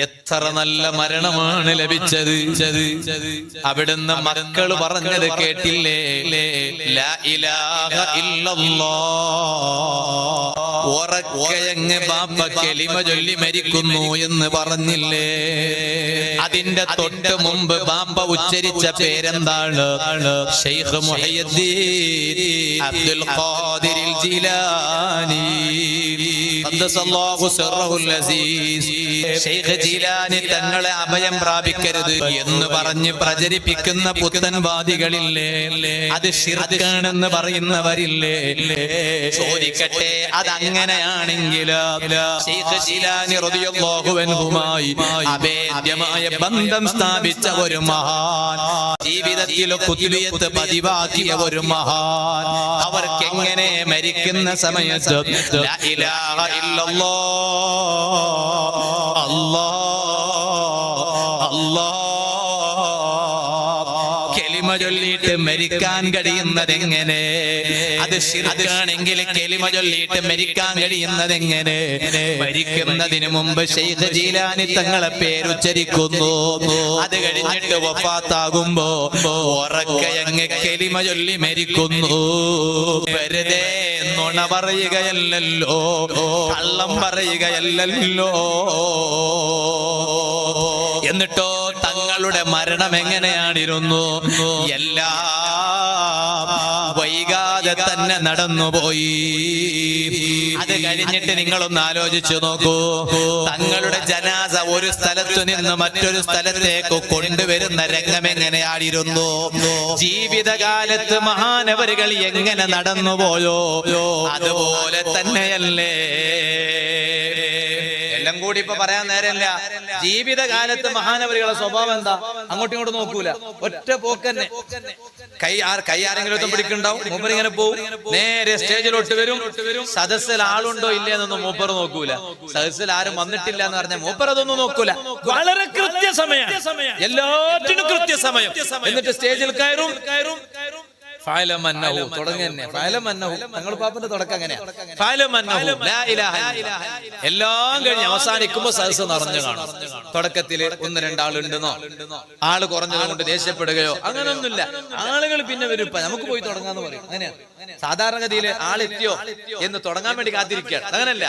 എത്ര നല്ല മരണമാണ് ലഭിച്ചത്. അവിടുന്ന് മക്കൾ പറഞ്ഞത് കേട്ടില്ലേ? ലാ ഇലാഹ ഇല്ലല്ലാഹ്. ഉറക്കയങ്ങ് ബാപ്പ കലിമ ചൊല്ലി മരിക്കുന്നു എന്ന് പറഞ്ഞില്ലേ? അതിന്റെ തൊട്ട് മുമ്പ് ബാപ്പ ഉച്ചരിച്ച പേരെന്താണ്? ശൈഖ് മുഹയ്യിദ്ദീൻ അബ്ദുൽ ഖാദിർ ജിലാനി ഖദ്ദസല്ലാഹു സിർറഹുൽ അസീസ്. ശൈഖ് ജിലാനി തങ്ങളെ അഭയം പ്രാപിക്കരുത് എന്ന് പറഞ്ഞ് പ്രചരിപ്പിക്കുന്ന പുത്തൻവാദികളില്ലേ? അത് ശിർക്കാണെന്ന് പറയുന്നവരില്ലേ? ചോദിക്കട്ടെ, അതങ്ങനെയാണെങ്കിൽ ശൈഖ് ജിലാനി റളിയല്ലാഹു അൻഹുമായി അഭേദ്യമായ ബന്ധം സ്ഥാപിച്ച ഒരു മഹാൻ, ജീവിതത്തിൽ ഖുതുബിയത്ത് പതിവാക്കിയ ഒരു മഹാൻ, അവർക്ക് എങ്ങനെ മരിക്കുന്ന സമയത്ത് ലാ ഇലാഹ ഇല്ലല്ലാഹ് അല്ലാഹ് അല്ലാഹ് കലിമ ചൊല്ലിയിട്ട് മരിക്കാൻ കഴിയുന്നതെങ്ങനെ? അത് ശിർക്കാണെങ്കിൽ കലിമ ചൊല്ലിയിട്ട് മരിക്കാൻ കഴിയുന്നതെങ്ങനെ? മരിക്കുന്നതിന് മുമ്പ് ശൈഖ് ജീലാനി തങ്ങളെ പേരുച്ചരിക്കുന്നു. അത് കഴിഞ്ഞിട്ട് വഫാത്താകുമ്പോ ഉറക്കയങ്ങ് കലിമ ചൊല്ലി മരിക്കുന്നു. വെറുതെ നുണ പറയുകയല്ലല്ലോ, കള്ളം പറയുകയല്ലല്ലോ. എന്നിട്ടോ തങ്ങളുടെ മരണം എങ്ങനെയാണിരുന്നു? എല്ലാം വൈകാതെ തന്നെ നടന്നുപോയി. അത് കഴിഞ്ഞിട്ട് നിങ്ങളൊന്ന് ആലോചിച്ചു നോക്കൂ, തങ്ങളുടെ ജനാസ ഒരു സ്ഥലത്തു നിന്ന് മറ്റൊരു സ്ഥലത്തേക്ക് കൊണ്ടുവരുന്ന രംഗം എങ്ങനെയായിരുന്നു? ജീവിതകാലത്ത് മഹാനവരുകൾ എങ്ങനെ നടന്നുപോയോ അതുപോലെ തന്നെയല്ലേ? എല്ലാം കൂടി ഇപ്പൊ പറയാൻ നേരമില്ല. ജീവിതകാലത്ത് മഹാനവരികളുടെ സ്വഭാവം എന്താ? അങ്ങോട്ടും ഇങ്ങോട്ടും നോക്കൂല, ഒറ്റ പോക്കന്നെ. കൈ ആരെങ്കിലും പിടിക്കുന്നുണ്ടാവും, മൂപ്പർ ഇങ്ങനെ പോവും, നേരെ സ്റ്റേജിലോട്ട് വരും. സദസ്സിൽ ആളുണ്ടോ ഇല്ലേ എന്നൊന്നും മൂപ്പർ നോക്കൂല. സദസ്സിൽ ആരും വന്നിട്ടില്ല എന്ന് പറഞ്ഞാൽ മൂപ്പർ അതൊന്നും നോക്കൂല. വളരെ കൃത്യസമയം, എല്ലാറ്റിനും കൃത്യസമയം. എന്നിട്ട് സ്റ്റേജിൽ കയറും. ഞങ്ങൾ പാപ്പന്റെ തുടക്കം അങ്ങനെയാ. എല്ലാം കഴിഞ്ഞ് അവസാനിക്കുമ്പോ സദസ് നിറഞ്ഞു കാണും. തുടക്കത്തില് ഒന്ന് രണ്ടാളുണ്ടെന്നോ ആള് കുറഞ്ഞത് കൊണ്ട് ദേഷ്യപ്പെടുകയോ അങ്ങനൊന്നുമില്ല. ആളുകൾ പിന്നെ വരും, നമുക്ക് പോയി തുടങ്ങാന്ന് പറയും. അങ്ങനെയാ സാധാരണഗതിയില് ആളെത്തിയോ എന്ന് തുടങ്ങാൻ വേണ്ടി കാത്തിരിക്കുകയാണ്. അങ്ങനല്ല,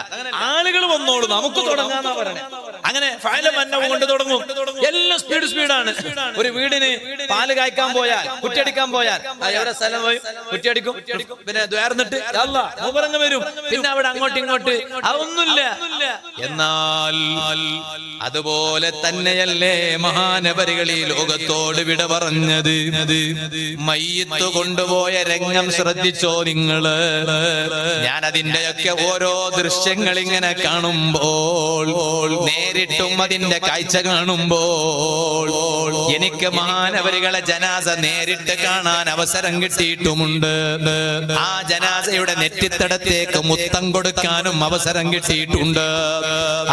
ആളുകൾ വന്നോളൂ, നമുക്ക് തുടങ്ങാന്നാ പറയണേ. അങ്ങനെ കൊണ്ട് തുടങ്ങും. എല്ലാം സ്പീഡാണ്. ഒരു വീടിന് പാല് കായ്ക്കാൻ പോയാൽ, കുറ്റിയടിക്കാൻ പോയാൽ എവിടെ സ്ഥലം പോയി കുറ്റിയടിക്കും, പിന്നെ ദ്വാർന്നിട്ട് മൂപ്പറങ്ങ് വരും. പിന്നെ അവിടെ അങ്ങോട്ടും ഇങ്ങോട്ട് അതൊന്നുമില്ല. എന്നാൽ അതുപോലെ തന്നെയല്ലേ മഹാനവരികൾ ഈ ലോകത്തോട് വിട പറഞ്ഞത്? മയ്യിത്ത് കൊണ്ടുപോയ രംഗം ശ്രദ്ധിച്ചോ നിങ്ങള്? ഞാൻ അതിന്റെയൊക്കെ ഓരോ ദൃശ്യങ്ങൾ ഇങ്ങനെ കാണുമ്പോൾ, നേരിട്ടും അതിന്റെ കാഴ്ച കാണുമ്പോൾ എനിക്ക് മഹാനവരികളെ ജനാസ നേരിട്ട് കാണാൻ അവസരം കിട്ടിയിട്ടുമുണ്ട്. ആ ജനാസയുടെ നെറ്റിത്തടത്തേക്ക് മുത്തം കൊടുക്കാനും അവസരം കിട്ടിയിട്ടുണ്ട്.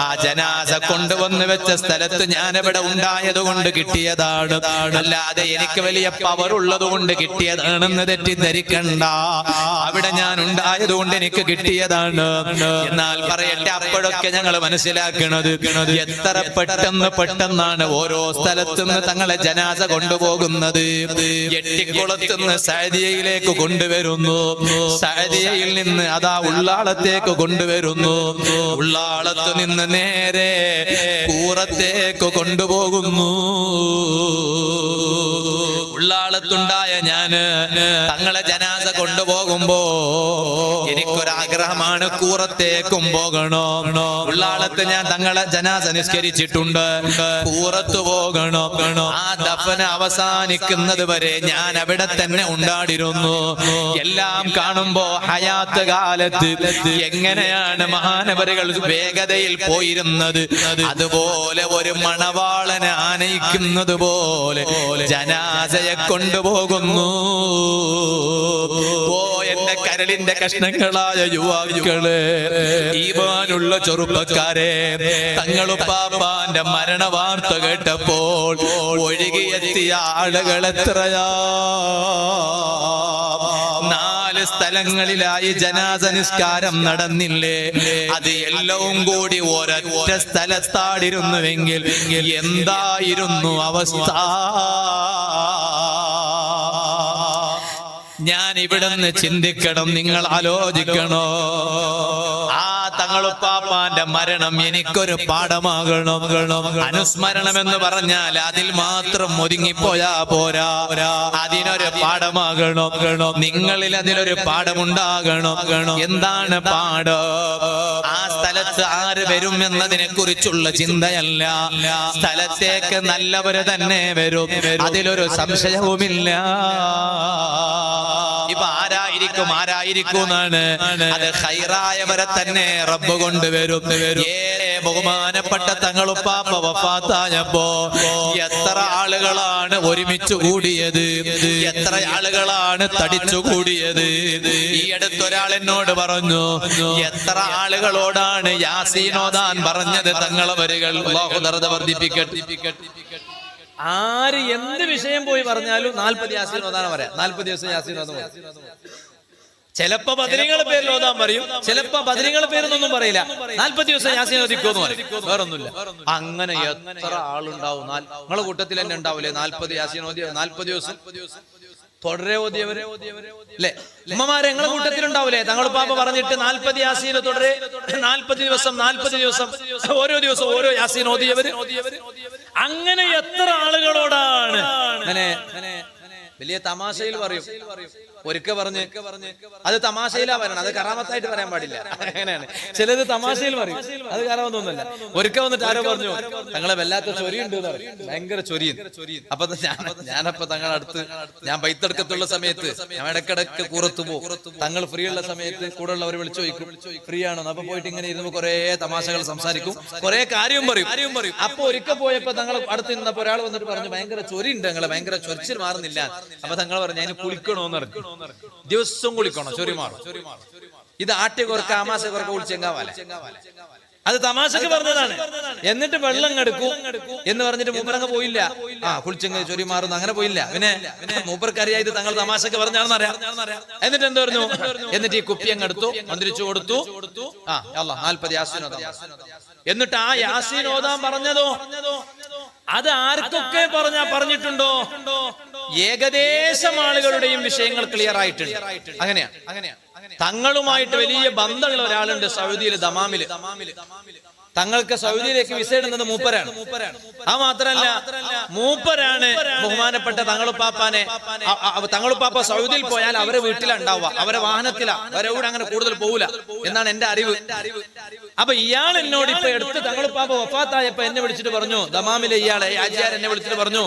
ആ ജനാസ കൊണ്ടുവന്ന് വെച്ച സ്ഥലത്ത് ഞാൻ ഇവിടെ ഉണ്ടായത് കൊണ്ട് കിട്ടിയതാണ്, അല്ലാതെ എനിക്ക് വലിയ പവർ ഉള്ളത് കൊണ്ട് കിട്ടിയതാണെന്ന് തെറ്റിദ്ധരിക്കണ്ട. അവിടെ ഞാൻ ഉണ്ടായത് കൊണ്ട് എനിക്ക് കിട്ടിയതാണ്. എന്നാൽ പറയട്ടെ, അപ്പോഴൊക്കെ ഞങ്ങൾ മനസ്സിലാക്കണത് എത്ര പെട്ടെന്നാണ് ഓരോ സ്ഥലത്തുനിന്ന് തങ്ങളെ ജനാസ കൊണ്ടുപോകുന്നത്. എട്ടിക്കുളത്തുനിന്ന് സഅദിയയിലേക്ക് കൊണ്ടുവരുന്നു, സഅദിയയിൽ നിന്ന് അതാ ഉള്ളാളത്തേക്ക് കൊണ്ടുവരുന്നു, ഉള്ളാളത്തു നിന്ന് നേരെ കൂറത്തേക്ക് കൊണ്ടുപോകുന്നു. ഉള്ളാളത്തുണ്ടായ ഞാന് തങ്ങളെ ജനാസ കൊണ്ടുപോകുമ്പോ എനിക്കൊരാഗ്രഹമാണ്, കൂറത്തേക്കും പോകണോ. ഉള്ളാളത്ത് ഞാൻ തങ്ങളെ ജനാസ നിസ്കരിച്ചിട്ടുണ്ട്, കൂറത്ത് പോകണോ. ആ ദഫന അവസാനിക്കുന്നത് വരെ ഞാൻ അവിടെ തന്നെ ഉണ്ടാടിരുന്നു. എല്ലാം കാണുമ്പോ ഹയാത്ത് കാലത്ത് എങ്ങനെയാണ് മഹാനവരുകൾ വേഗതയിൽ പോയിരുന്നത്, അതുപോലെ ഒരു മണവാളനെ ആനയിക്കുന്നത് പോലെ ജനാസയെ കൊണ്ടുപോകുന്നു. ഓ എന്റെ കരളിന്റെ കഷ്ണങ്ങളായ യുവാക്കളെ, ഈമാനുള്ള ചെറുപ്പക്കാരെ, തങ്ങളുപ്പാപ്പാന്റെ മരണ വാർത്ത കേട്ടപ്പോൾ ഒഴുകിയെത്തിയ ആളുകൾ എത്രയാ? 4 സ്ഥലങ്ങളിലായി ജനാസ നിസ്കാരം നടന്നില്ലേ? അത് എല്ലവും കൂടി ഒരൊറ്റ സ്ഥലത്താടിരുന്നുവെങ്കിൽ എന്തായിരുന്നു അവസ്ഥ? ഞാൻ ഇവിടുന്ന് ചിന്തിക്കണം, നിങ്ങൾ ആലോചിക്കണോ? ആ തങ്ങളുപ്പാപ്പാന്റെ മരണം എനിക്കൊരു പാഠമാകണം. അനുസ്മരണം എന്ന് പറഞ്ഞാൽ അതിൽ മാത്രം ഒതുങ്ങിപ്പോയാ പോരാ, അതിനൊരു പാഠമാകണം. നിങ്ങളിൽ അതിലൊരു പാഠമുണ്ടാകണം. എന്താണ് പാഠം? ആ സ്ഥലത്ത് ആര് വരും എന്നതിനെ കുറിച്ചുള്ള ചിന്തയല്ല, സ്ഥലത്തേക്ക് നല്ലവര് തന്നെ വരും, അതിലൊരു സംശയവുമില്ല. ഇപ്പൊ ആരായിരിക്കും എന്നാണ്, അത് ഖൈറായവരെ തന്നെ റബ്ബ് കൊണ്ടുവരും. ഏറെ ബഹുമാനപ്പെട്ട തങ്ങളുപ്പാപ്പ വഫാത്തായപ്പോ എത്ര ആളുകളാണ് ഒരുമിച്ച് കൂടിയത്, എത്ര ആളുകളാണ് തടിച്ചു കൂടിയത്. ഈ അടുത്തൊരാൾ എന്നോട് പറഞ്ഞു, എത്ര ആളുകളോടാണ് യാസീൻ ഓതാൻ പറഞ്ഞത് തങ്ങളവരുകൾ. അല്ലാഹു ദർജ വർദ്ധിപ്പിക്കട്ടെ. ആര് എന്ത് വിഷയം പോയി പറഞ്ഞാലും 40 യാസീൻ ഓതാൻ പറയാം. 40 ദിവസം യാസീൻ ഓതാൻ പറയും. ചിലപ്പോ ബദരീങ്ങളുടെ പേരിൽ ഓതാൻ പറയും, ചിലപ്പോ ബദരീങ്ങളുടെ പേരൊന്നും പറയില്ല. 40 ദിവസം യാസീൻ ഓതിക്കോന്ന് പറയും, വേറൊന്നുമില്ല. അങ്ങനെ എത്ര ആളുണ്ടാവും? നിങ്ങളെ കൂട്ടത്തിൽ തന്നെ ഉണ്ടാവില്ലേ 40 യാസീൻ ഓതിയ 40 ദിവസം തുടരെ ഓതിയവരെ അല്ലെ? ഉമ്മമാരെ നിങ്ങളെ കൂട്ടത്തിലുണ്ടാവില്ലേ? തങ്ങൾ പാപ്പ പറഞ്ഞിട്ട് 40 യാസീൻ തുടരെ 40 ദിവസം ഓരോ ദിവസം ഓരോ യാസീൻ ഓതിയവര്. അങ്ങനെ എത്ര ആളുകളോടാണ്? അങ്ങനെ വലിയ തമാശയിൽ പറയും. ഒരിക്കൽ പറഞ്ഞ് അത് തമാശയിലാ പറയണം, അത് കറാമത്തായിട്ട് പറയാൻ പാടില്ല. അങ്ങനെയാണ് ചിലത് തമാശയിൽ പറയും, അത് കറാമത്തൊന്നുമല്ല. ഒരിക്കൽ വന്നിട്ട് ആരോ പറഞ്ഞു, തങ്ങളെ വല്ലാത്ത ചൊരിയുണ്ട്, ഭയങ്കര ചൊരിയും. അപ്പൊ ഞാനപ്പോ തങ്ങളടുത്ത് ഞാൻ ബൈത്തെടുക്കത്തുള്ള സമയത്ത് ഞാൻ ഇടക്കിടക്ക് പുറത്തു പോകും. തങ്ങൾ ഫ്രീ ഉള്ള സമയത്ത് കൂടെ ഉള്ളവർ വിളിച്ചു ചോദിക്കും ഫ്രീ ആണോ. അപ്പൊ പോയിട്ട് ഇങ്ങനെ ഇരുന്ന് കുറെ തമാശകൾ സംസാരിക്കും, കുറെ കാര്യം പറയും. അപ്പൊ ഒരിക്കൽ പോയപ്പോ തങ്ങൾ അടുത്ത് നിന്നപ്പോ ഒരാൾ വന്നിട്ട് പറഞ്ഞു, ഭയങ്കര ചൊരിയുണ്ട്, തങ്ങളെ ഭയങ്കര ചൊരിച്ചിൽ മാറുന്നില്ല. അപ്പൊ തങ്ങൾ പറഞ്ഞു, അതിന് കുളിക്കണോന്ന് പറഞ്ഞു. ദിവസം കുളിക്കണം, ചൊരി മാറും. ഇത് ആട്ടി കൊറക്ക ആമാശ കൊറക്ക കുളിച്ചെങ്കാവാല. അത് തമാശക്ക് പറഞ്ഞതാണ്. എന്നിട്ട് വെള്ളം എടുക്കൂ എന്ന് പറഞ്ഞിട്ട് മൂപ്പരങ്ങ് പോയില്ല. കുളിച്ചെങ്ങ് ചൊരി മാറുന്നു, അങ്ങനെ പോയില്ല. പിന്നെ മൂപ്പർക്കറിയാം ഇത് തങ്ങൾ തമാശക്ക് പറഞ്ഞാണെന്ന് അറിയാം. എന്നിട്ട് എന്ത് പറഞ്ഞു? എന്നിട്ട് ഈ കുപ്പി അങ്ങ് എടുത്തു, മന്ത്രിച്ചു കൊടുത്തു. 40 യാസീൻ ഓതാൻ. എന്നിട്ട് ആ യാസീൻ ഓതാൻ പറഞ്ഞതോ അത് ആർക്കൊക്കെ പറഞ്ഞിട്ടുണ്ടോ? ഏകദേശം ആളുകളുടെയും വിഷയങ്ങൾ ക്ലിയർ ആയിട്ടുണ്ട്. അങ്ങനെയാ തങ്ങളുമായിട്ട് വലിയ ബന്ധമുള്ള ഒരാളുണ്ട് സൗദിയിൽ, ദമാമില്. തങ്ങൾക്ക് സൗദിയിലേക്ക് വിസ ഇടുന്നത് മൂപ്പരാണ്. ആ മാത്രല്ല, മൂപ്പരാണ് ബഹുമാനപ്പെട്ട തങ്ങളുപ്പാപ്പാനെ. തങ്ങളുപ്പാപ്പ സൗദിയിൽ പോയാൽ അവരെ വീട്ടിലുണ്ടാവുക, അവരെ വാഹനത്തിലാ, അവരെവിടെ അങ്ങനെ കൂടുതൽ പോവില്ല എന്നാണ് എന്റെ അറിവ്. അപ്പൊ ഇയാൾ എന്നോട് ഇപ്പൊ എടുത്ത് തങ്ങളുപ്പാപ്പ വഫാത്തായപ്പോ എന്നെ വിളിച്ചിട്ട് പറഞ്ഞു, ദമാമിലെ ഇയാളെ ആചാര്യ എന്നെ വിളിച്ചിട്ട് പറഞ്ഞു,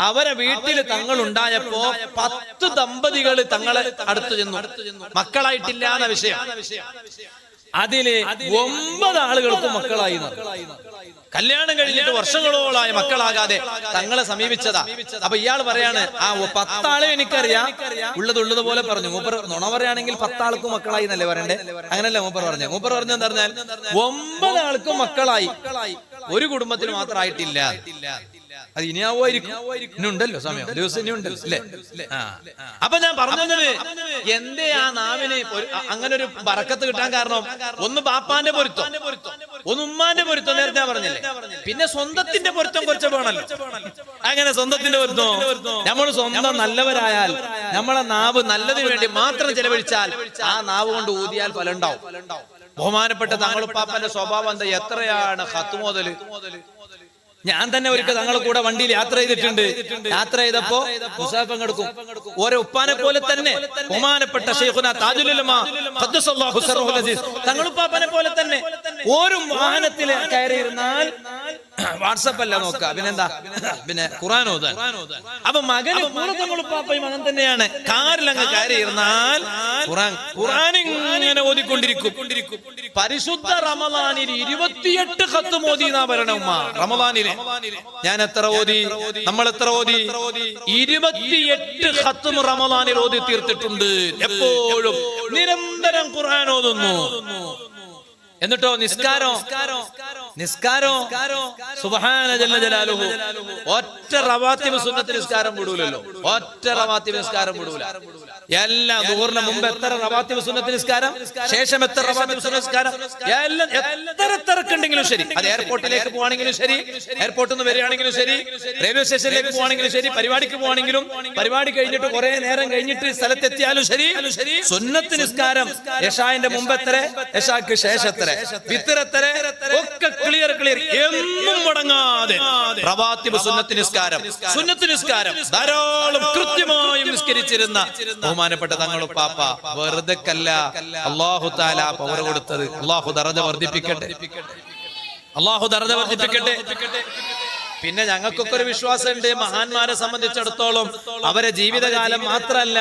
അവരെ വീട്ടിൽ തങ്ങൾ ഉണ്ടായപ്പോ 10 ദമ്പതികൾ തങ്ങളെ അടുത്ത് ചെന്നു, മക്കളായിട്ടില്ല എന്ന വിഷയം. അതില് 9 ആളുകൾക്കും മക്കളായി. കല്യാണം കഴിഞ്ഞിട്ട് വർഷങ്ങളോളായ മക്കളാകാതെ തങ്ങളെ സമീപിച്ചതാ. അപ്പൊ ഇയാൾ പറയാണ്, 10 ആളെ എനിക്കറിയാം, ഉള്ളതുപോലെ പറഞ്ഞു. മൂപ്പർ നുണ പറയുകയാണെങ്കിൽ 10 ആൾക്കും മക്കളായി എന്നല്ലേ പറയണ്ടേ? അങ്ങനല്ല മൂപ്പർ പറഞ്ഞു. മൂപ്പർ പറഞ്ഞെന്ന് പറഞ്ഞാൽ 9 ആൾക്കും മക്കളായി, ഒരു കുടുംബത്തിന് മാത്രമായിട്ടില്ല. അത് ഇനിയാവുമായിരിക്കും, ഇനിയുണ്ടല്ലോ സമയം, ദിവസം ഇനിയുണ്ടല്ലോ അല്ലേ? അപ്പൊ ഞാൻ പറഞ്ഞത് എന്തേ ആ നാവിന് അങ്ങനെ ഒരു ബറക്കത്ത് കിട്ടാൻ കാരണം? ഒന്ന് ബാപ്പാന്റെ പൊരുത്തം, ഒന്ന് ഉമ്മാന്റെ പൊരുത്തം, നേരത്തെ ഞാൻ പറഞ്ഞില്ലേ. പിന്നെ സ്വന്തത്തിന്റെ പൊരുത്തം കുറച്ച് വേണല്ലോ. അങ്ങനെ സ്വന്തത്തിന്റെ പൊരുത്തം, നമ്മൾ സ്വന്തം നല്ലവരായാൽ, നമ്മളെ നാവ് നല്ലതിന് വേണ്ടി മാത്രം ചെലവഴിച്ചാൽ ആ നാവ് കൊണ്ട് ഊതിയാൽ ഫലം ഉണ്ടാവും. ബഹുമാനപ്പെട്ട തങ്ങളുപ്പാപ്പന്റെ സ്വഭാവം എന്താ? എത്രയാണ് ഖത്മോദല്. ഞാൻ തന്നെ ഒരിക്കൽ തങ്ങളെ കൂടെ വണ്ടിയിൽ യാത്ര ചെയ്തിട്ടുണ്ട്. യാത്ര ചെയ്തപ്പോ മുസാഫം കൊടുക്കും. ഓരോ ഉപ്പാനെ പോലെ തന്നെ ബഹുമാനപ്പെട്ട ശൈഖുനാ താജുൽ ഉലമ ഖദ്ദസല്ലാഹു സിർറഹുൽ അസീസ് തങ്ങളുപ്പാപ്പനെ പോലെ തന്നെ ഒരു വാഹനത്തിൽ കയറിയിരുന്നാൽ വാട്സപ്പ് അല്ല നോക്കുക, പിന്നെന്താ, പിന്നെ ഖുർആൻ ഓതാൻ. അപ്പൊ മകന് തങ്ങളുപ്പാപ്പയും മകൻ തന്നെയാണ്. കാറിലങ്ങ് കയറിയിരുന്നാൽ ഖുർആൻ ഇങ്ങനെ ഓതിക്കൊണ്ടിരിക്കും. പരിശുദ്ധ റമളാനിൽ 28 ഖത്ം ഓതി എന്നാ പറയണ ഉമ്മ. റമളാനിൽ ഞാൻ എത്ര ഓതി, നമ്മൾ എത്ര ഓതി? 28 ഖത്ം റമളാനിൽ ഓതി തീർത്തിട്ടുണ്ട്. എപ്പോഴും നിരന്തരം ഖുർആൻ ഓതുന്നു. എന്നിട്ടോ നിസ്കാരം നിസ്കാരോ സുബ്ഹാന ജല്ല ജലാലുഹു ഒറ്റ റവാത്തിബ് സുന്നത്ത് നിസ്കാരം വിടൂലല്ലോ. ഒറ്റ റവാത്തിബ് നിസ്കാരം വിടൂല. എല്ലാ ദുഹറിന് മുമ്പ് എത്ര റവാത്തിബ് സുന്നത്ത് നിസ്കാരം, ശേഷം എത്ര റവാത്തിബ് സുന്നത്ത് നിസ്കാരം, എല്ലാം എത്ര തിരക്കുണ്ടെങ്കിലും ശരി, അത് എയർപോർട്ടിലേക്ക് പോവാണെങ്കിലും ശരി, എയർപോർട്ടിൽ നിന്ന് വരികയാണെങ്കിലും ശരി, റെയിൽവേ സ്റ്റേഷനിലേക്ക് പോവാണെങ്കിലും ശരി, പരിപാടിക്ക് പോവാണെങ്കിലും, പരിപാടി കഴിഞ്ഞിട്ട് കുറെ നേരം കഴിഞ്ഞിട്ട് സ്ഥലത്തെത്തിയാലും ശരി, സുന്നത്ത് നിസ്കാരം ഇശാഇന്റെ മുമ്പ് എത്ര, ഇശാക്ക് ശേഷം എത്ര, വിത്ർ എത്ര, ഒക്കെ ക്ലിയർ എന്നും മുടങ്ങാതെ റവാത്തിബ് സുന്നത്ത് നിസ്കാരം ധാരാളം കൃത്യമായും നിസ്കരിച്ചിരുന്ന ബഹുമാനപ്പെട്ട തങ്ങളും പാപ്പ വെറുതെ കല്ല അല്ലാഹു തആല പവർ കൊടുത്തത്. അല്ലാഹു ദറജ വർദ്ധിപ്പിക്കട്ടെ. പിന്നെ ഞങ്ങൾക്കൊക്കെ ഒരു വിശ്വാസമുണ്ട്, മഹാന്മാരെ സംബന്ധിച്ചിടത്തോളം അവരെ ജീവിതകാലം മാത്രമല്ല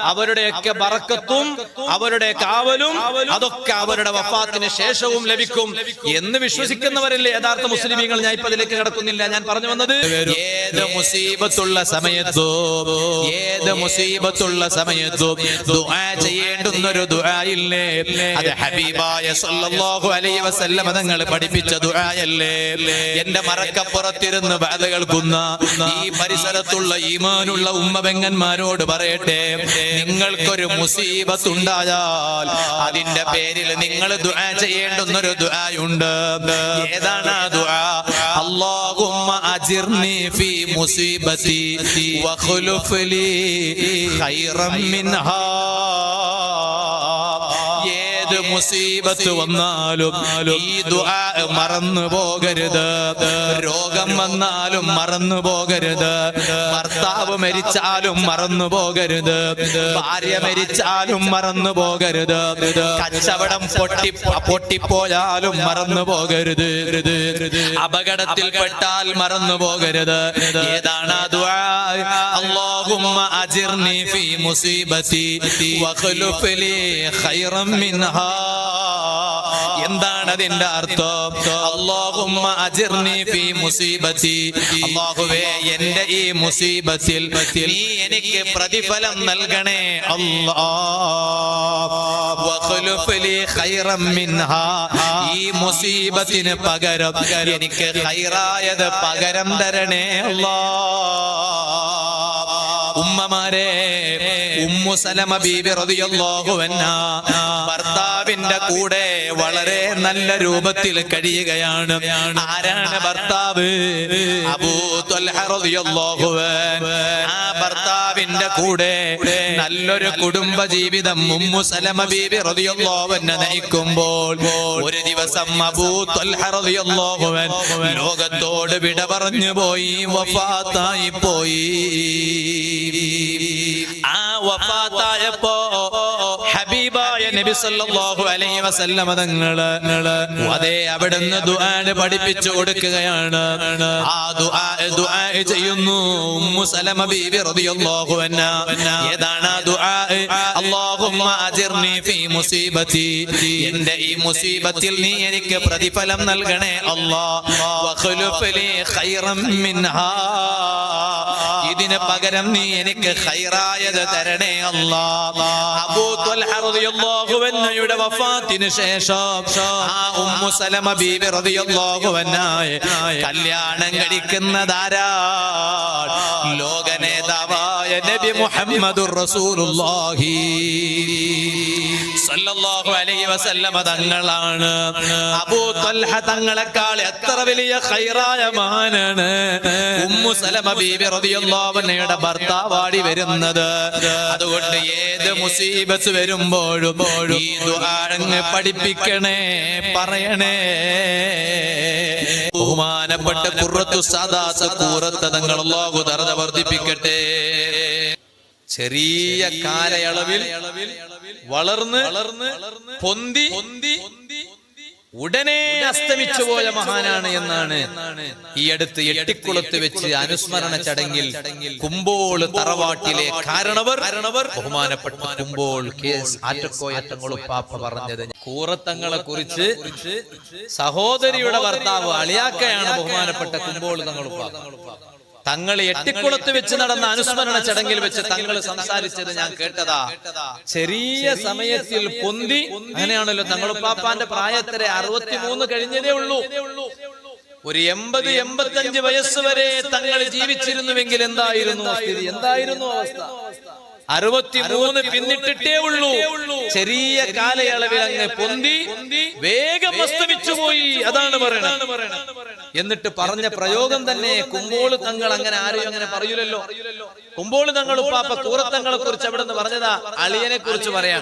അവരുടെയൊക്കെ ബറക്കത്തും അവരുടെ കാവലും അതൊക്കെ അവരുടെ വഫാത്തിന് ശേഷവും ലഭിക്കും എന്ന് വിശ്വസിക്കുന്നവരല്ലേ യഥാർത്ഥ മുസ്ലിമീങ്ങൾ. ഞാൻ ഇപ്പൊ അതിലേക്ക് കിടക്കുന്നില്ല. ഞാൻ പറഞ്ഞു വന്നത്, ഏത് മുസീബത്തുള്ള സമയത്തും ദുആ ചെയ്യേണ്ടുന്നൊരു ദുആയില്ലേ, അത് ഹബീബായ സല്ലല്ലാഹു അലൈഹി വസല്ലം തങ്ങൾ പഠിപ്പിച്ച ദുആയല്ലേ. എന്റെ മറക്കപ്പുറത്തിരുന്ന് ബാധ കേൾക്കുന്ന ഈ പരിസരത്തുള്ള ഈമാനുള്ള ഉമ്മബെങ്ങന്മാരോട് പറയട്ടെ, നിങ്ങൾക്കൊരു മുസീബത്ത് ഉണ്ടായാൽ അതിന്റെ പേരിൽ നിങ്ങൾ ദുആ ചെയ്യേണ്ടുന്നൊരു ദുആയുണ്ട്. ഏതാണ് ആ ദുആ? അല്ലാഹുമ്മ അജിർനി ഫീ മുസീബതി വഖ്ലുഫ് ലീ ഖൈറൻ മിൻഹാ. ഏത് മുസീബത്ത് വന്നാലും ഈ ദുആ മറന്നു പോകരുത്. രോഗം വന്നാലും മറന്നു പോകരുത്. ഭർത്താവ് മരിച്ചാലും മറന്നു പോകരുത്. ഭാര്യ മരിച്ചാലും മറന്നു പോകരുത്. കച്ചവടം പൊട്ടിപ്പോയാലും മറന്നു പോകരുത്. അപകടത്തിൽപ്പെട്ടാൽ മറന്നു പോകരുത്. ഏതാണ് ആ ദുആ? അല്ലാഹുമ്മ അജിർനി ഫീ മുസീബതി വഖ്ലുഫ് ലീ ഖൈറൻ മിൻഹാ. എന്താണ് അതിന്റെ അർത്ഥം? അല്ലാഹുമ്മ അജിർനി ഫീ മുസീബതി, അല്ലാഹുവേ എന്റെ ഈ മുസീബത്തിൽ നീ എനിക്ക് പ്രതിഫലം നൽകണേ അല്ലാഹ്. വഖ്ലുഫ് ലീ ഖൈറൻ മിൻഹാ, ഈ മുസീബത്തിന് പകരം എനിക്ക് ഖൈറായത് പകരം തരണേ അല്ലാഹ്. ഉമ്മമാരെ, ഉമ്മു സലമ ബീബി റളിയല്ലാഹു അൻഹാ ഭർത്താവിന്റെ കൂടെ വളരെ നല്ല രൂപത്തിൽ കഴിയുകയാണ്. ആരാണ് ഭർത്താവ്? അബൂ ത്വൽഹ റളിയല്ലാഹു അൻഹു. ആ ഭർത്താവിന്റെ കൂടെ നല്ലൊരു കുടുംബ ജീവിതം ഉമ്മു സലമ ബീബി റളിയല്ലാഹു അൻഹ നയിക്കുമ്പോൾ ഒരു ദിവസം അബൂ ത്വൽഹ റളിയല്ലാഹു അൻഹു ലോകത്തോട് വിട പറഞ്ഞു പോയി, വഫാത്തായി പോയി. ആ വഫാത്തായപ്പോ ഹബീബായ നബി സല്ലല്ലാഹു അലൈഹി വസല്ലം തങ്ങള് അതേ അവിടുന്ന് ദുആ പഠിപ്പിച്ചു കൊടുക്കുകയാണ്. ആ ദുആ ചെയ്യുന്നു ഉമ്മു സലമ ബീബി റളിയല്ലാഹു അൻഹാ. ഏതാണ് ആ ദുആ? അല്ലാഹുമ്മ അജിർനി ഫീ മുസീബതി, എന്റെ ഈ മുസീബത്തിൽ നീ എനിക്ക് പ്രതിഫലം നൽകണേ അല്ലാഹ്. വഖ്ലുഫ് ലീ ഖൈറൻ മിൻഹാ, ഇതിന് പകരം നീ എനിക്ക് ഖൈറായത് തരണേ അല്ലാഹ്. അബൂ ത്വൽഹ റളിയല്ലാഹു അൻഹയുടെ വഫാത്തിന് ശേഷം ആ ഉമ്മു സലമ ബീബി റളിയല്ലാഹു അൻഹയെ കല്യാണം കഴിക്കുന്നതാരാ? ലോക നേതാവായ നബി മുഹമ്മദുർ റസൂലുള്ളാഹി സല്ലല്ലാഹു അലൈഹി വസല്ലമ തങ്ങളാണ്. അബൂ ത്വൽഹ തങ്ങളെക്കാൾ എത്ര വലിയ ഖൈറായ മഹാനാണ് ഉമ്മു സലമ ബീബി റളിയല്ലാഹു അൻഹയുടെ ഭർത്താവാടി വരുന്നത്. അതുകൊണ്ട് ഏത് മുസീബത്ത് വരുമ്പോഴും ഈ ദുആ പഠിപ്പിക്കണേ, പറയണേ. ബഹുമാനപ്പെട്ട ഖുർറത്തു സാദാത്ത് ഖൂറത്ത് തങ്ങൾ അല്ലാഹു ദറജ വർദ്ധിപ്പിക്കട്ടെ. ചെറിയ കാലയളവിൽ വളർന്ന് പൊന്തി ഉടനെ അസ്തമിച്ചു പോയ മഹാനാണ് എന്നാണ് ഈ അടുത്ത് എട്ടിക്കുളത്ത് വെച്ച് അനുസ്മരണ ചടങ്ങിൽ കുമ്പോൾ തറവാട്ടിലെ കാരണവർ ബഹുമാനപ്പെട്ട കുമ്പോൾ ആറ്റക്കോയ തങ്ങളുപ്പാപ്പ പറഞ്ഞത്. കൂറത്തങ്ങളെ കുറിച്ച് സഹോദരിയുടെ ഭർത്താവ് അളിയാക്കയാണ് ബഹുമാനപ്പെട്ട കുമ്പോൾ തങ്ങളുപ്പാപ്പ. തങ്ങൾ എട്ടിക്കുളത്ത് വെച്ച് നടന്ന അനുസ്മരണ ചടങ്ങിൽ വെച്ച് തങ്ങൾ സംസാരിച്ചത് ഞാൻ കേട്ടതാ. ചെറിയ സമയത്തിൽ പൊന്തി, അങ്ങനെയാണല്ലോ തങ്ങളുപ്പാപ്പാന്റെ പ്രായത്തിലെ 63 കഴിഞ്ഞതേ ഉള്ളൂ. ഒരു 80-85 വയസ്സ് വരെ തങ്ങൾ ജീവിച്ചിരുന്നുവെങ്കിൽ എന്തായിരുന്നു സ്ഥിതി, എന്തായിരുന്നു അവസ്ഥ? 63 പിന്നിട്ടിട്ടേ ഉള്ളൂ. ചെറിയ കാലയളവിൽ അങ്ങ് പൊന്തി വേഗം അസ്തമിച്ചു പോയി. അതാണ് പറയണത്. എന്നിട്ട് പറഞ്ഞ പ്രയോഗം തന്നെ കുമ്പോള് തങ്ങൾ, അങ്ങനെ ആരെയും അങ്ങനെ പറയൂലല്ലോ. കുമ്പോള് തങ്ങൾ ഉപ്പാപ്പ കൂറത്തങ്ങളെ കുറിച്ച് അവിടെ നിന്ന് പറഞ്ഞതാ, അളിയനെ കുറിച്ച് പറയാം.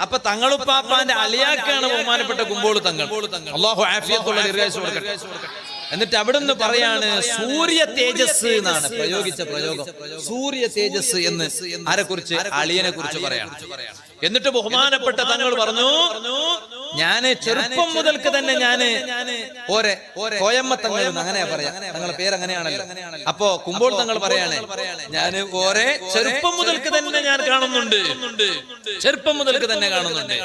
അപ്പൊ തങ്ങളുപ്പാപ്പാന്റെ അളിയാക്കാണ് ബഹുമാനപ്പെട്ട കുമ്പോള് തങ്ങൾ. അല്ലാഹു ആഫിയത്തുള്ള ദീർഘായുസ്സ് കൊടുക്കട്ടെ. എന്നിട്ട് അവിടുന്ന് പറയാണ് സൂര്യ തേജസ് എന്നാണ് പ്രയോഗിച്ച പ്രയോഗം. സൂര്യ തേജസ് എന്ന് ആരെ കുറിച്ച്? അളിയനെ കുറിച്ച് പറയാണ്. എന്നിട്ട് ബഹുമാനപ്പെട്ട തങ്ങൾ പറഞ്ഞു, ഞാന് ചെറുപ്പം മുതൽക്ക് തന്നെ ഞാന് കോയമ്മ തങ്ങൾ, അങ്ങനെയാ പറയാ, തങ്ങളുടെ പേര് അങ്ങനെയാണല്ലോ. അപ്പോ കുമ്പോൾ തങ്ങൾ പറയാണ്, ഞാന് ഓരെ ചെറുപ്പം മുതൽക്ക് തന്നെ ഞാൻ കാണുന്നുണ്ട്, ചെറുപ്പം മുതൽക്ക് തന്നെ കാണുന്നുണ്ട്.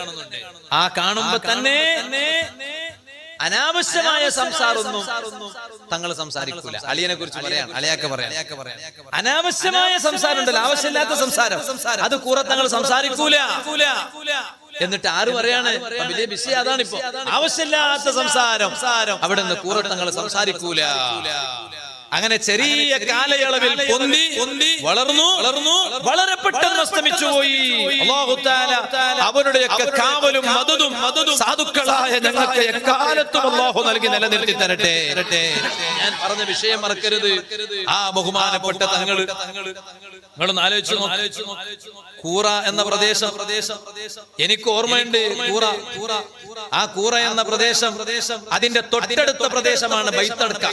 ആ കാണുമ്പോ തന്നെ അനാവശ്യമായ സംസാരമൊന്നും തങ്ങൾ സംസാരിക്കൂല. അളിയനെ കുറിച്ച് പറയാൻ, അളിയാക്ക പറയാൻ, അനാവശ്യമായ സംസാരം ഉണ്ടല്ലോ, ആവശ്യമില്ലാത്ത സംസാരം, അത് കൂറ തങ്ങൾ സംസാരിക്കൂല. എന്നിട്ട് ആര് പറയാണ്, വലിയ വിഷയം അതാണിപ്പോ, ആവശ്യമില്ലാത്ത സംസാരം അവിടെ നിന്ന് കൂറ തങ്ങൾ സംസാരിക്കൂല. അങ്ങനെ ചെറിയ കാലയളവിൽ പൊന്തി വളർന്നു വളരെ പെട്ടെന്ന് അസ്തമിച്ചു പോയി. അല്ലാഹു തആല അവരുടെയൊക്കെ കാവലും മദദും സാധുക്കളായ ഞങ്ങൾക്ക് എക്കാലത്തും അല്ലാഹു നൽകി നിലനിർത്തി തരട്ടെ. ഞാൻ പറഞ്ഞ വിഷയം മറക്കരുത്. ആ ബഹുമാനപ്പെട്ട തങ്ങൾ, നിങ്ങളൊന്ന് ആലോചിച്ചു നോക്കൂ. കൂറ എന്ന പ്രദേശം എനിക്ക് ഓർമ്മയുണ്ട്. ആ കൂറ എന്ന പ്രദേശം അതിന്റെ തൊട്ടടുത്ത പ്രദേശമാണ് ബൈത്തടുക്ക.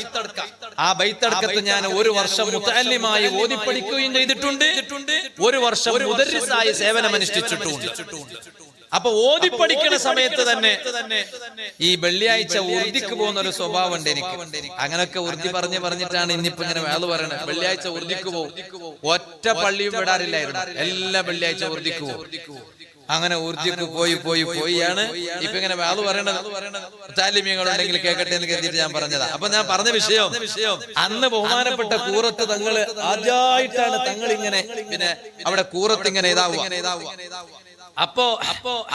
ആ ബൈത്തടുക്കത്ത് ഞാൻ ഒരു വർഷം മുതഅല്ലിമായി ഓതിപ്പടിക്കുകയും ചെയ്തിട്ടുണ്ട്. ഒരു വർഷം മുദർരിസായി സേവനമനുഷ്ഠിച്ചിട്ടുണ്ട്. അപ്പൊ ഓതിപ്പടിക്കുന്ന സമയത്ത് തന്നെ ഈ വെള്ളിയാഴ്ച ഉറുദിക്ക് പോകുന്ന ഒരു സ്വഭാവം ഉണ്ട് എനിക്ക്. അങ്ങനൊക്കെ ഉറുദി പറഞ്ഞിട്ടാണ് ഇന്നിപ്പോ ഇങ്ങനെ വേള് പറയണത്. വെള്ളിയാഴ്ച ഉറുദിക്ക് പോകും. ഒറ്റ പള്ളിയും വിടാറില്ലായിരുന്നു. എല്ലാ വെള്ളിയാഴ്ച ഉറുദിക്ക് പോകും. അങ്ങനെ ഊർജിക്ക് പോയിയാണ് ഇപ്പൊ ഇങ്ങനെ വേള് പറയണത്. താലിമ്യങ്ങളുണ്ടെങ്കിൽ കേൾക്കട്ടെ എന്ന് കരുതിയിട്ട് ഞാൻ പറഞ്ഞതാ. അപ്പൊ ഞാൻ പറഞ്ഞ വിഷയം, അന്ന് ബഹുമാനപ്പെട്ട കൂറത്ത് തങ്ങള് ആദ്യമായിട്ടാണ് തങ്ങൾ ഇങ്ങനെ പിന്നെ അവിടെ കൂറത്ത് ഇങ്ങനെ ഇതാവുക. അപ്പോ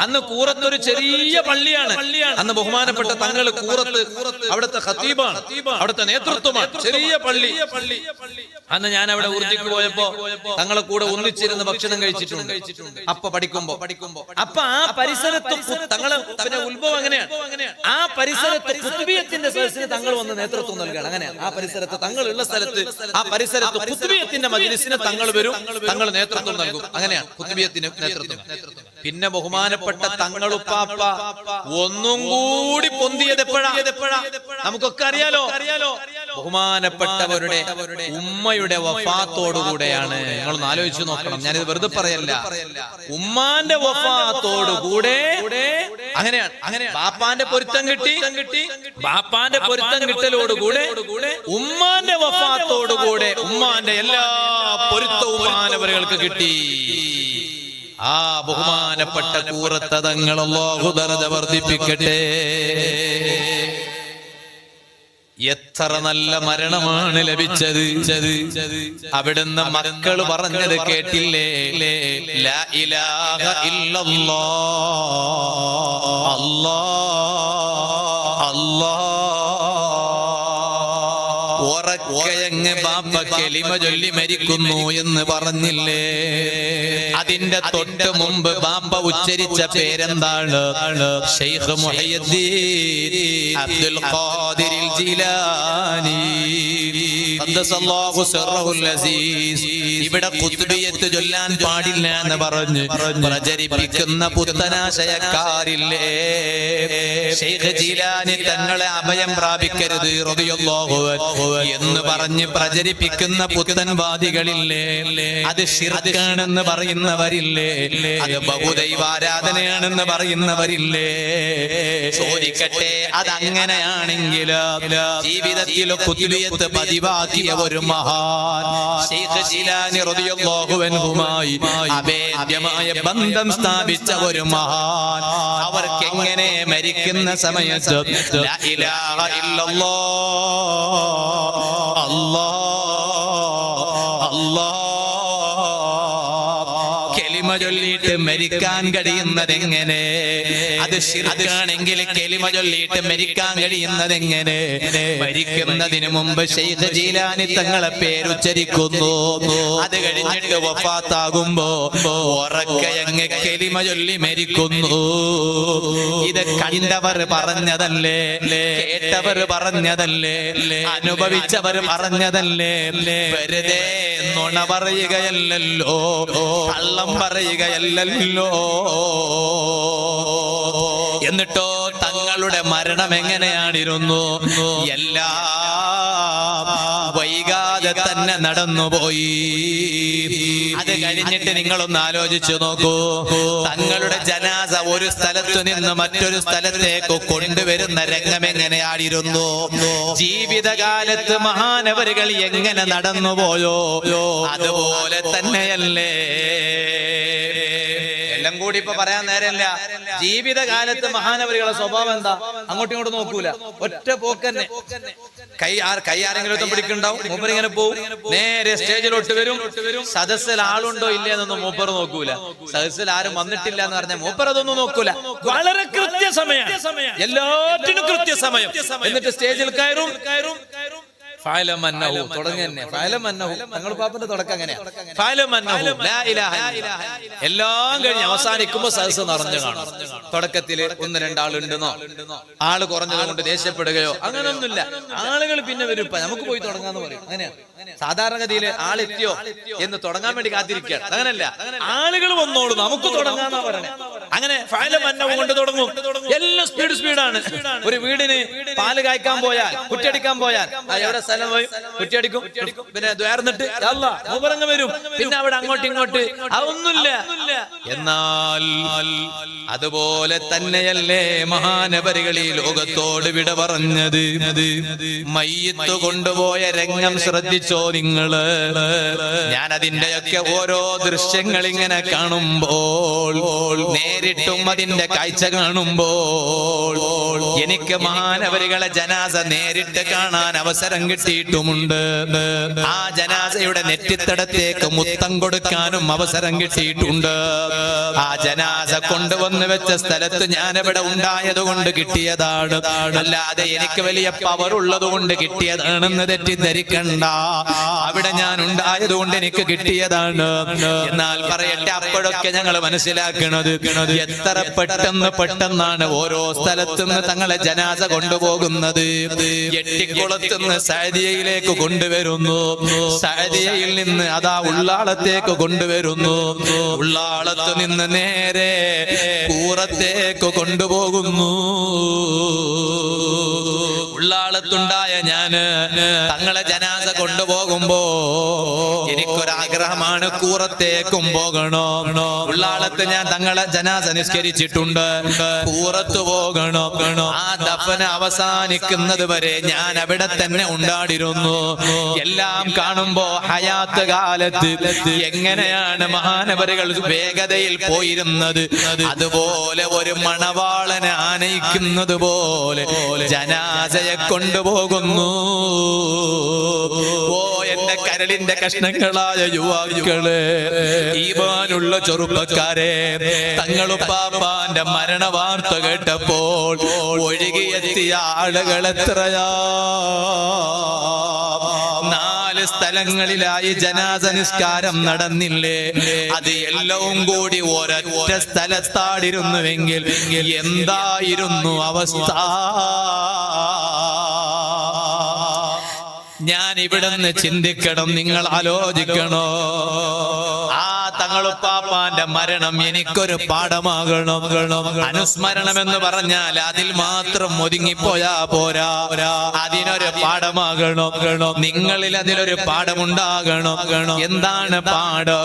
അന്ന് കൂറത്തൊരു ചെറിയ പള്ളിയാണ്. അന്ന് ബഹുമാനപ്പെട്ട തങ്ങള് കൂറത്ത് അവിടുത്തെ ഖതീബാണ്, അവിടുത്തെ നേതൃത്വമാണ്. ചെറിയ പള്ളി. അന്ന് ഞാൻ അവിടെ ഉറുദിക്ക് പോയപ്പോ തങ്ങളെ കൂടെ ഒന്നിച്ചിരുന്ന് ഭക്ഷണം കഴിച്ചിട്ടുണ്ട്. അപ്പൊ പഠിക്കുമ്പോ അപ്പൊ ആ പരിസരത്ത് തങ്ങളെ പിന്നെ ഉത്ഭവം അങ്ങനെയാണ്. ആ പരിസരത്ത് ഖുത്ബിയത്തിന്റെ സദസ്സിന് തങ്ങൾ വന്ന് നേതൃത്വം നൽകുകയാണ്. അങ്ങനെയാണ് ആ പരിസരത്ത് തങ്ങളുള്ള സ്ഥലത്ത്, ആ പരിസരത്ത് ഖുത്ബിയത്തിന്റെ മജ്‌ലിസിന് തങ്ങൾ വരും, തങ്ങൾ നേതൃത്വം നൽകും. അങ്ങനെയാണ് ഖുത്ബിയത്തിന് നേതൃത്വം. പിന്നെ ബഹുമാനപ്പെട്ട തങ്ങളുപ്പാപ്പ ഒന്നും കൂടി പൊന്തിയത് എപ്പോഴാ? നമുക്കൊക്കെ അറിയാലോ. ബഹുമാനപ്പെട്ടവരുടെ ഉമ്മയുടെ വഫാത്തോടുകൂടെയാണ്. നിങ്ങളൊന്ന് ആലോചിച്ചു നോക്കണം. ഞാനിത് വെറുതെ പറയല്ല. ഉമ്മാന്റെ വഫാത്തോടുകൂടെ അങ്ങനെയാണ്. ബാപ്പാന്റെ പൊരുത്തം കിട്ടി. ബാപ്പാന്റെ പൊരുത്തം കിട്ടലോടുകൂടെ ഉമ്മാന്റെ വഫാത്തോടുകൂടെ ഉമ്മാന്റെ എല്ലാ പൊരുത്തവും മാനവർക്ക് കിട്ടി. ആ ബഹുമാനപ്പെട്ട കൂറത്ത തങ്ങൾ അല്ലാഹു ദർജ വർദ്ധിപ്പിക്കട്ടെ. എത്ര നല്ല മരണമാണ് ലഭിച്ചത്. അവിടുന്ന് മക്കൾ പറഞ്ഞത് കേട്ടില്ലേ? ലാ ഇലാഹ ഇല്ലല്ലാഹ് അല്ലാഹ് അല്ലാഹ്. ഉറക്കയങ്ങ് ബാപ്പ കലിമ ചൊല്ലി മരിക്കുന്നു എന്ന് പറഞ്ഞില്ലേ? അതിന്റെ തൊട്ട് മുമ്പ് ബാപ്പ ഉച്ചരിച്ച പേരെന്താണ്? ശൈഖ് മുഹയ്യിദ്ദീൻ അബ്ദുൽ ഖാദിർ ജിലാനി ഖദ്ദസല്ലാഹു സിർറഹുൽ അസീസ്. ഇവിടെ ഖുത്ബിയത്ത് ചൊല്ലാൻ പാടില്ല എന്ന് പറഞ്ഞ് പ്രചരിപ്പിക്കുന്ന പുത്തനാശയക്കാരില്ലേ? ശൈഖ് ജിലാനി തങ്ങളെ അഭയം പ്രാപിക്കരുത് റളിയല്ലാഹു അൻഹു എന്ന് പറഞ്ഞ് പ്രചരിപ്പിക്കുന്ന പുത്തൻവാദികളില്ലേ? അത് ശിർക്കാണെന്ന് പറയുന്നവരില്ലേ? അത് ബഹുദൈവാരാധനയാണെന്ന് പറയുന്നവരില്ലേ? ചോദിക്കട്ടെ, അതങ്ങനെയാണെങ്കിൽ ജീവിതത്തിൽ ഖുത്ബിയത്ത് പതിവാക്കിയ ഒരു മഹാൻ ശൈഖ് ജിലാനി റളിയല്ലാഹു അൻഹുമായി അഭേദ്യമായ ബന്ധം സ്ഥാപിച്ച ഒരു മഹാൻ, അവർക്ക് എങ്ങനെ മരിക്കുന്ന സമയത്ത് ലാ ഇലാഹ ഇല്ലല്ലാഹ് അല്ലാഹ് ചൊല്ലിയിട്ട് മരിക്കാൻ കഴിയുന്നത് എങ്ങനെ? അത് ശിർക്കാണെങ്കിൽ കലിമ ചൊല്ലിയിട്ട് മരിക്കാൻ കഴിയുന്നത് എങ്ങനെ? മരിക്കുന്നതിന് മുമ്പ് ശൈഖ് ജീലാനി തങ്ങളെ പേരുച്ചരിക്കുന്നു. അത് കഴിഞ്ഞിട്ട് വഫാത്താകുമ്പോ ഉറക്കെ അങ്ങ് കലിമ ചൊല്ലി മരിക്കുന്നു. ഇത് കണ്ടവർ പറഞ്ഞതല്ലേ, കേട്ടവർ പറഞ്ഞതല്ലേ, അനുഭവിച്ചവർ പറഞ്ഞതല്ലേ? വെറുതെ നുണ പറയുകയല്ലോ, കള്ളം പറയുകയല്ലോ. എന്നിട്ടോ തങ്ങളുടെ മരണം എങ്ങനെയാണിരുന്നു? എല്ലാം വൈകാതെ തന്നെ നടന്നുപോയി. അത് കഴിഞ്ഞിട്ട് നിങ്ങളൊന്ന് ആലോചിച്ചു നോക്കൂ. തങ്ങളുടെ ജനാസ ഒരു സ്ഥലത്തു നിന്ന് മറ്റൊരു സ്ഥലത്തേക്ക് കൊണ്ടുവരുന്ന രംഗം എങ്ങനെയായിരുന്നു? ജീവിതകാലത്ത് മഹാനവരുകൾ എങ്ങനെ നടന്നുപോയോ അതുപോലെ തന്നെയല്ലേ? എല്ലാം കൂടി ഇപ്പൊ പറയാൻ നേരമില്ല. ജീവിതകാലത്ത് മഹാനവരുകളുടെ സ്വഭാവം എന്താ? അങ്ങോട്ടും ഇങ്ങോട്ടും നോക്കൂല, ഒറ്റ പോക്കന്നെ. കൈ ആരെങ്കിലും പിടിക്കുന്നുണ്ടാവും, മൂപ്പർ ഇങ്ങനെ പോവും, നേരെ സ്റ്റേജിലോട്ട് വരും. സദസ്സിൽ ആളുണ്ടോ ഇല്ലേ എന്നൊന്നും മൂപ്പർ നോക്കൂല. സദസ്സിൽ ആരും വന്നിട്ടില്ല എന്ന് പറഞ്ഞാൽ മൂപ്പർ അതൊന്നും നോക്കൂല. വളരെ കൃത്യസമയം, എല്ലാറ്റിനും കൃത്യസമയം. എന്നിട്ട് സ്റ്റേജിൽ കയറും. തങ്ങൾ പാപ്പന്റെ തുടക്കം അങ്ങനെയാ. എല്ലാം കഴിഞ്ഞ് അവസാനിക്കുമ്പോ സദസ്സ് നിറഞ്ഞു കാണും. തുടക്കത്തില് 1-2 ആളുണ്ടെന്നോ, ആള് കുറഞ്ഞത് കൊണ്ട് ദേഷ്യപ്പെടുകയോ അങ്ങനൊന്നുമില്ല. ആളുകൾ പിന്നെ വരും, നമുക്ക് പോയി തുടങ്ങാന്ന് പറയും. അങ്ങനെയാണ് സാധാരണഗതിയില്. ആളെത്തിയോ എന്ന് തുടങ്ങാൻ വേണ്ടി കാത്തിരിക്കുകയാണ്. അങ്ങനല്ല, ആളുകൾ വന്നോളൂ, നമുക്ക് തുടങ്ങാന്നാ പറയണേ. അങ്ങനെ കൊണ്ട് തുടങ്ങും. എല്ലാം സ്പീഡാണ്. ഒരു വീടിന് പാല് കായ്ക്കാൻ പോയാൽ, കുറ്റടിക്കാൻ പോയാൽ എവിടെ സ്ഥലം പോയി കുറ്റിയടിക്കും, പിന്നെ ദ്വാർന്നിട്ട് മൂപ്പറങ്ങ് വരും. പിന്നെ അവിടെ അങ്ങോട്ടും ഇങ്ങോട്ട് അതൊന്നുമില്ല. എന്നാൽ അതുപോലെ തന്നെയല്ലേ മഹാനവരുകൾ ഈ ലോകത്തോട് വിട പറഞ്ഞത്? മയ്യത്ത് കൊണ്ടുപോയ രംഗം ശ്രദ്ധിച്ചോ നിങ്ങള്? ഞാൻ അതിന്റെയൊക്കെ ഓരോ ദൃശ്യങ്ങൾ ഇങ്ങനെ കാണുമ്പോൾ, നേരിട്ടും അതിന്റെ കാഴ്ച കാണുമ്പോൾ എനിക്ക് മഹാനവരുകളെ ജനാസ നേരിട്ട് കാണാൻ അവസരം കിട്ടിയിട്ടുമുണ്ട്. ആ ജനാസയുടെ നെറ്റിത്തടത്തേക്ക് മുത്തം കൊടുക്കാനും അവസരം കിട്ടിയിട്ടുണ്ട്. ആ ജനാസ കൊണ്ടുവന്ന് വെച്ച സ്ഥലത്ത് ഞാൻ ഇവിടെ ഉണ്ടായത് കൊണ്ട് കിട്ടിയതാണ്, അല്ലാതെ എനിക്ക് വലിയ പവർ ഉള്ളത് കൊണ്ട് കിട്ടിയതാണെന്ന് തെറ്റിദ്ധരിക്കണ്ട. അവിടെ ഞാൻ ഉണ്ടായത് കൊണ്ട് എനിക്ക് കിട്ടിയതാണ്. എന്നാൽ പറയട്ടെ, അപ്പോഴൊക്കെ ഞങ്ങൾ മനസ്സിലാക്കണത് എത്ര പെട്ടെന്നാണ് ഓരോ സ്ഥലത്തുനിന്ന് തങ്ങളെ ജനാസ കൊണ്ടുപോകുന്നത്. എട്ടിക്കുളത്തുനിന്ന് സഅദിയയിലേക്ക് കൊണ്ടുവരുന്നു, സഅദിയയിൽ നിന്ന് അതാ ഉള്ളാളത്തേക്ക് കൊണ്ടുവരുന്നു, ഉള്ളാളത്ത് നിന്ന് നേരെ കൂറത്തേക്ക് കൊണ്ടുപോകുന്നു. ഉള്ളാളത്തുണ്ടായ ഞാന് തങ്ങളെ ജനാസ കൊണ്ടുപോകുമ്പോ എനിക്കൊരാഗ്രഹമാണ്, കൂറത്തേക്കും പോകണോ. ഉള്ളാളത്ത് ഞാൻ തങ്ങളെ ജനാസ നിസ്കരിച്ചിട്ടുണ്ട്, കൂറത്ത് പോകണോ. ആ ദഫന അവസാനിക്കുന്നത് വരെ ഞാൻ അവിടെ തന്നെ ഉണ്ടാടിരുന്നു. എല്ലാം കാണുമ്പോ ഹയാത്ത് കാലത്ത് എങ്ങനെയാണ് മഹാനവരുകൾ വേഗതയിൽ പോയിരുന്നത്, അതുപോലെ ഒരു മണവാളനെ ആനയിക്കുന്നത് പോലെ ജനാസയെ കൊണ്ടുപോകുന്നു. ഓ എന്റെ കരളിന്റെ കഷ്ണങ്ങളായ യുവാക്കളെ, ഈമാനുള്ള ചെറുപ്പക്കാരെ, തങ്ങളുപ്പാപ്പാന്റെ മരണ വാർത്ത കേട്ടപ്പോൾ ഒഴുകിയെത്തിയ ആളുകൾ എത്രയാ! 4 സ്ഥലങ്ങളിലായി ജനാസ നിസ്കാരം നടന്നില്ലേ? അത് എല്ലാം കൂടി ഒരൊറ്റ സ്ഥലത്താടിരുന്നുവെങ്കിൽ എന്തായിരുന്നു അവസ്ഥ? ഞാൻ ഇവിടുന്ന് ചിന്തിക്കണം, നിങ്ങൾ ആലോചിക്കണോ? ആ തങ്ങളുപ്പാപ്പാന്റെ മരണം എനിക്കൊരു പാഠമാകണം. അനുസ്മരണം എന്ന് പറഞ്ഞാൽ അതിൽ മാത്രം ഒതുങ്ങിപ്പോയാ പോരാ, അതിനൊരു പാഠമാകണം. നിങ്ങളിൽ അതിലൊരു പാഠമുണ്ടാകണം. എന്താണ് പാഠം?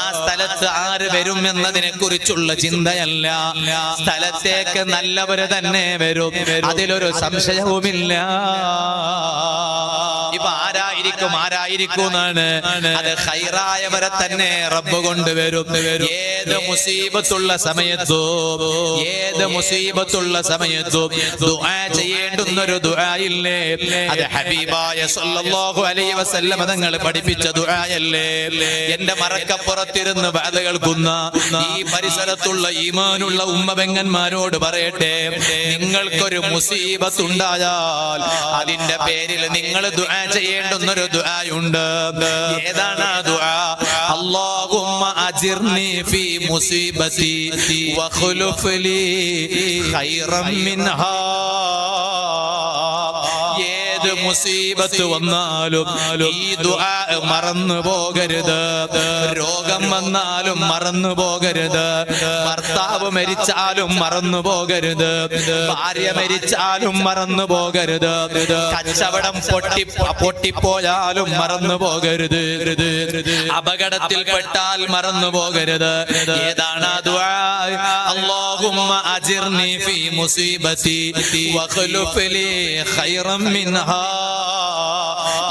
ആ സ്ഥലത്ത് ആര് വരും എന്നതിനെ കുറിച്ചുള്ള ചിന്തയല്ല, സ്ഥലത്തേക്ക് നല്ലവര് തന്നെ വരും, അതിലൊരു സംശയവുമില്ല. ഇപ്പൊ ആരായിരിക്കും ഉണ്ടായിരിക്കും. ആരായിരിക്കും എന്നാണ്? അത് ഖൈറായവരെ തന്നെ റബ്ബ് കൊണ്ടുവരും. ഏത് മുസീബത്തുള്ള സമയത്തും ദുആ ചെയ്യേണ്ടുന്ന ഒരു ദുആ ഇല്ലേ? അത് ഹബീബായ സല്ലല്ലാഹു അലൈഹി വസല്ലം തങ്ങൾ പഠിപ്പിച്ച ദുആയല്ലേ? എന്റെ മറക്കപ്പുറത്തിരുന്ന് വഅദ് കേൾക്കുന്ന ഈ പരിസരത്തുള്ള ഈമാനുള്ള ഉമ്മബെങ്ങന്മാരോട് പറയട്ടെ, നിങ്ങൾക്കൊരു മുസീബത്ത് ഉണ്ടായാൽ അതിന്റെ പേരിൽ നിങ്ങൾ ദുആ ചെയ്യേണ്ടുന്നൊരു ദുആയുണ്ട്. ഏതാണ് ആ ദുആ? അല്ലാഹുമ്മ അജിർനി ഫീ മുസീബതി വഖ്ലുഫ് ലീ ഖൈറൻ മിൻഹാ. ഏത് മുസീബത്ത് വന്നാലും ഈ ദുആ മറന്നു പോകരുത്. രോഗം വന്നാലും മറന്നു പോകരുത്. ഭർത്താവ് മരിച്ചാലും മറന്നു പോകരുത്. ഭാര്യ മരിച്ചാലും മറന്നു പോകരുത്. കച്ചവടം പൊട്ടിപ്പോയാലും മറന്നു പോകരുത്. അപകടത്തിൽപ്പെട്ടാൽ മറന്നു പോകരുത്. ഏതാണ് ആ ദുആ? അല്ലാഹുമ്മ അജിർനി ഫീ മുസീബതി വഖ്ലുഫ് ലീ ഖൈറൻ മിൻഹാ.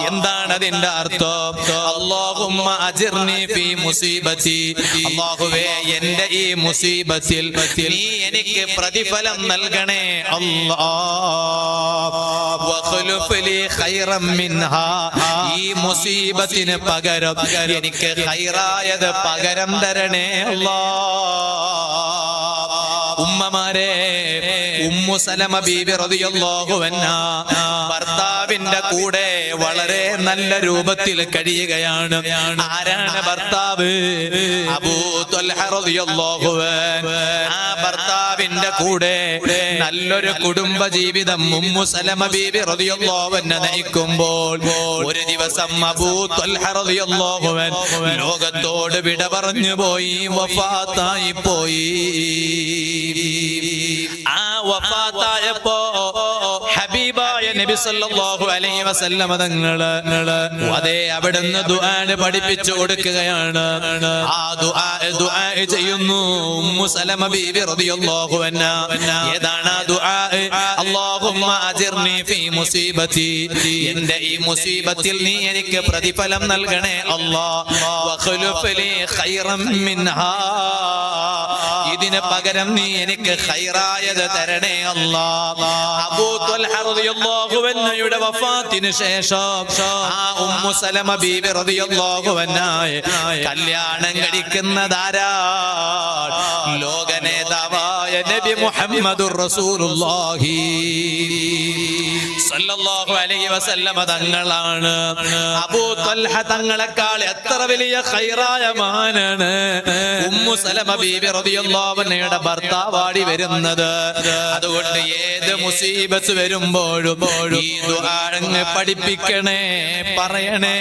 എന്താണ് അതിന്റെ അർത്ഥം? അല്ലാഹുമ്മ അജിർനി ഫീ മുസീബതി, അല്ലാഹുവേ എന്റെ ഈ മുസീബത്തിൽ നീ എനിക്ക് പ്രതിഫലം നൽകണേ അല്ലാഹ്. വഖ്ലുഫ് ലീ ഖൈറൻ മിൻഹാ, ഈ മുസീബത്തിന് പകരം എനിക്ക് ഖൈറായത് പകരം തരണേ അല്ലാഹ്. ഉമ്മമാരെ, ഉമ്മു സലമ ബീബി റളിയല്ലാഹു അൻഹാ ഭർത്താവിന്റെ കൂടെ വളരെ നല്ല രൂപത്തിൽ കഴിയുകയാണ്. ആരാണ് ഭർത്താവ്? അബൂ ത്വൽഹ റളിയല്ലാഹു അൻഹു. ആ ഭർത്താവിന്റെ കൂടെ നല്ലൊരു കുടുംബ ജീവിതം ഉമ്മു സലമ ബീബി റളിയല്ലാഹു അൻഹ നയിക്കുമ്പോൾ ഒരു ദിവസം അബൂ ത്വൽഹ റളിയല്ലാഹു അൻഹു ലോകത്തോട് വിട പറഞ്ഞു പോയി, വഫാത്തായി പോയി. ആ വഫാത്തായപ്പോ ഹബീബായ നബി സല്ലല്ലാഹു അലൈഹി വസല്ലം തങ്ങള് അതേ അവിടുന്ന് ദുആ പഠിപ്പിച്ചു കൊടുക്കുകയാണ്. ആ ദുആ ചെയ്യുന്നു ഉമ്മു സലമ ബീബി റളിയല്ലാഹു അൻഹാ. ഏതാണ് ആ ദുആ? അല്ലാഹുമ്മ അജിർനി ഫീ മുസീബതി, എന്റെ ഈ മുസീബത്തിൽ നീ എനിക്ക് പ്രതിഫലം നൽകണേ അല്ലാഹ്. വഖ്ലുഫ് ലീ ഖൈറൻ മിൻഹാ, ഇതിന് പകരം നീ എനിക്ക് ഖൈറായത് തരണേ അല്ലാഹ്. അബൂ ത്വൽഹ റളിയല്ലാഹു അൻഹയുടെ വഫാത്തിന് ശേഷം ആ ഉമ്മു സലമ ബീബി റളിയല്ലാഹു അൻഹയെ കല്യാണം കഴിക്കുന്നതാരാണ്? ലോക നേതാവായ നബി മുഹമ്മദുർ റസൂലുള്ളാഹി സല്ലല്ലാഹു അലൈഹി വസല്ലമ തങ്ങളാണ്. അബൂ ത്വൽഹ തങ്ങളെക്കാൾ എത്ര വലിയ ഖൈറായ മഹാനാണ് ഉമ്മു സലമ ബീബി റളിയല്ലാഹു അൻഹയുടെ ഭർത്താവാടി വരുന്നത്. അതുകൊണ്ട് ഏത് മുസീബത്ത് വരുമ്പോഴും ഈ ദുആ പഠിപ്പിക്കണേ, പറയണേ.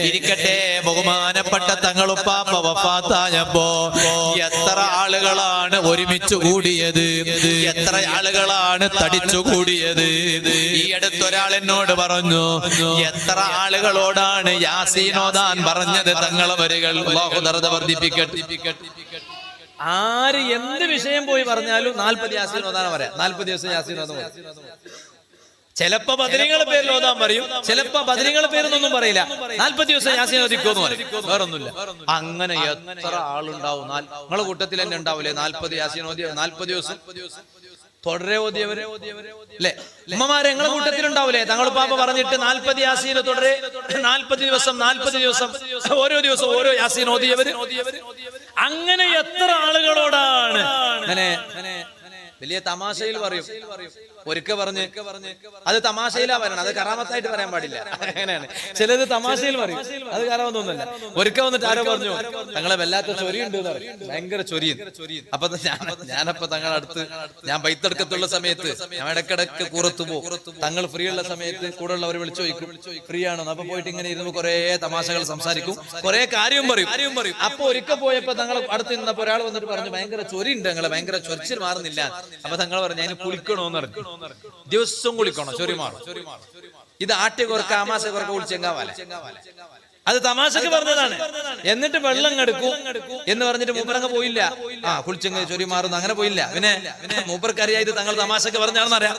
ഇരിക്കട്ടെ, ബഹുമാനപ്പെട്ട തങ്ങളുപ്പാപ്പ വഫാത്തായപ്പോ എത്ര ആളുകളാണ് ഒരുമിച്ച് കൂടിയത്, എത്ര ആളുകളാണ് തടിച്ചു കൂടിയത്. ഈ അടുത്തൊരാൾ എന്നോട് പറഞ്ഞു, എത്ര ആളുകളോടാണ് യാസീൻ ഓതാൻ പറഞ്ഞത് തങ്ങളെ വരികൾ. അല്ലാഹു ദർജ വർദ്ധിപ്പിക്കട്ടെ. ആര് എന്ത് വിഷയം പോയി പറഞ്ഞാലും 40 യാസീൻ ഓതാനാ പറയാ. 40 ദിവസം യാസീൻ ഓതാൻ പറയും. ചിലപ്പോ ബദരീങ്ങളുടെ പേരിൽ ഓതാൻ പറയും, ചിലപ്പോ ബദരീങ്ങളുടെ പേരൊന്നും പറയില്ല. 40 ദിവസം യാസീൻ ഓതിക്കോന്ന് പറയും, വേറൊന്നുമില്ല. അങ്ങനെ എത്ര ആളുണ്ടാവും? നിങ്ങളെ കൂട്ടത്തിൽ തന്നെ ഉണ്ടാവില്ലേ 40 യാസീൻ ഓതിയ 40 ദിവസം തുടരെ ഓതിയവരെ അല്ലെ? ഉമ്മമാരെ നിങ്ങളെ കൂട്ടത്തിലുണ്ടാവില്ലേ? തങ്ങൾ പാപ്പ പറഞ്ഞിട്ട് 40 യാസീൻ തുടരെ 40 ദിവസം ഓരോ ദിവസം ഓരോ യാസീൻ ഓതിയവര്. അങ്ങനെ എത്ര ആളുകളോടാണ്? അങ്ങനെ വലിയ തമാശയിൽ പറയും. ഒരിക്കൽ പറഞ്ഞ് അത് തമാശയിലാ പറയണം, അത് കറാമത്തായിട്ട് പറയാൻ പാടില്ല. അങ്ങനെയാണ് ചിലത് തമാശയിൽ പറയും, അത് കറാമത്തൊന്നുമല്ല. ഒരിക്കൽ വന്നിട്ട് ആരോ പറഞ്ഞു, തങ്ങളെ വല്ലാത്ത ചൊരിയുണ്ട് എന്ന് പറയും, ഭയങ്കര ചൊരിയും. അപ്പൊ ഞാനപ്പോ തങ്ങളുടെ അടുത്ത് ഞാൻ ബൈത്തെടുക്കത്തുള്ള സമയത്ത് ഞാൻ ഇടക്കിടക്ക് പുറത്തു പോകും. തങ്ങൾ ഫ്രീ ഉള്ള സമയത്ത് കൂടെ ഉള്ളവർ വിളിച്ചു ചോദിക്കും ഫ്രീ ആണോ. അപ്പൊ പോയിട്ട് ഇങ്ങനെ ഇരുന്ന് കുറെ തമാശകൾ സംസാരിക്കും, കുറെ കാര്യം പറയും. അപ്പൊ ഒരിക്കൽ പോയപ്പോ തങ്ങൾ അടുത്ത് നിന്നപ്പോ ഒരാൾ വന്നിട്ട് പറഞ്ഞു, ഭയങ്കര ചൊരിയുണ്ട്, തങ്ങളെ ഭയങ്കര ചൊരിച്ചിൽ മാറുന്നില്ല. അപ്പൊ തങ്ങൾ പറഞ്ഞു, അതിന് കുളിക്കണോന്ന് പറഞ്ഞു. ദിവസം കുളിക്കണം, ചൊരി മാറും. ഇത് ആട്യ കുറക്ക ആമാശ കുറക്ക വിളിച്ചെങ്കാവാല. അത് തമാശക്ക് പറഞ്ഞതാണ്. എന്നിട്ട് വെള്ളം എടുക്കൂ എന്ന് പറഞ്ഞിട്ട് മൂപ്പരങ്ങ് പോയില്ല. കുളിച്ചങ്ങ് ചൊരി മാറുന്നു, അങ്ങനെ പോയില്ല. പിന്നെ മൂപ്പർക്കറിയാം ഇത് തങ്ങൾ തമാശക്ക് പറഞ്ഞാണെന്ന് അറിയാം.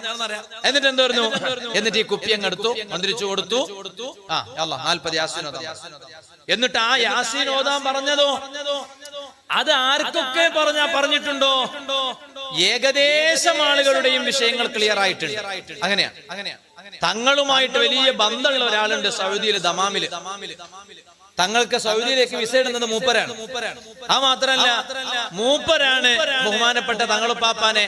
എന്നിട്ട് എന്ത് പറഞ്ഞു? എന്നിട്ട് ഈ കുപ്പി അങ്ങ് എടുത്തു, മന്ത്രിച്ചു കൊടുത്തു. 40 യാസീൻ ഓതാൻ. എന്നിട്ട് ആ യാസീൻ ഓതാൻ പറഞ്ഞതോ അത് ആർക്കൊക്കെ പറഞ്ഞിട്ടുണ്ടോ? ഏകദേശം ആളുകളുടെയും വിഷയങ്ങൾ ക്ലിയർ ആയിട്ടുണ്ട്. അങ്ങനെയാ. തങ്ങളുമായിട്ട് വലിയ ബന്ധമുള്ള ഒരാളുണ്ട് സൗദിയിൽ, ദമാമില്. തങ്ങൾക്ക് സൗദിയിലേക്ക് വിസ ഇടുന്നത് മൂപ്പരാണ്. ആ മാത്രല്ല, മൂപ്പരാണ് ബഹുമാനപ്പെട്ട തങ്ങളുപ്പാപ്പാനെ.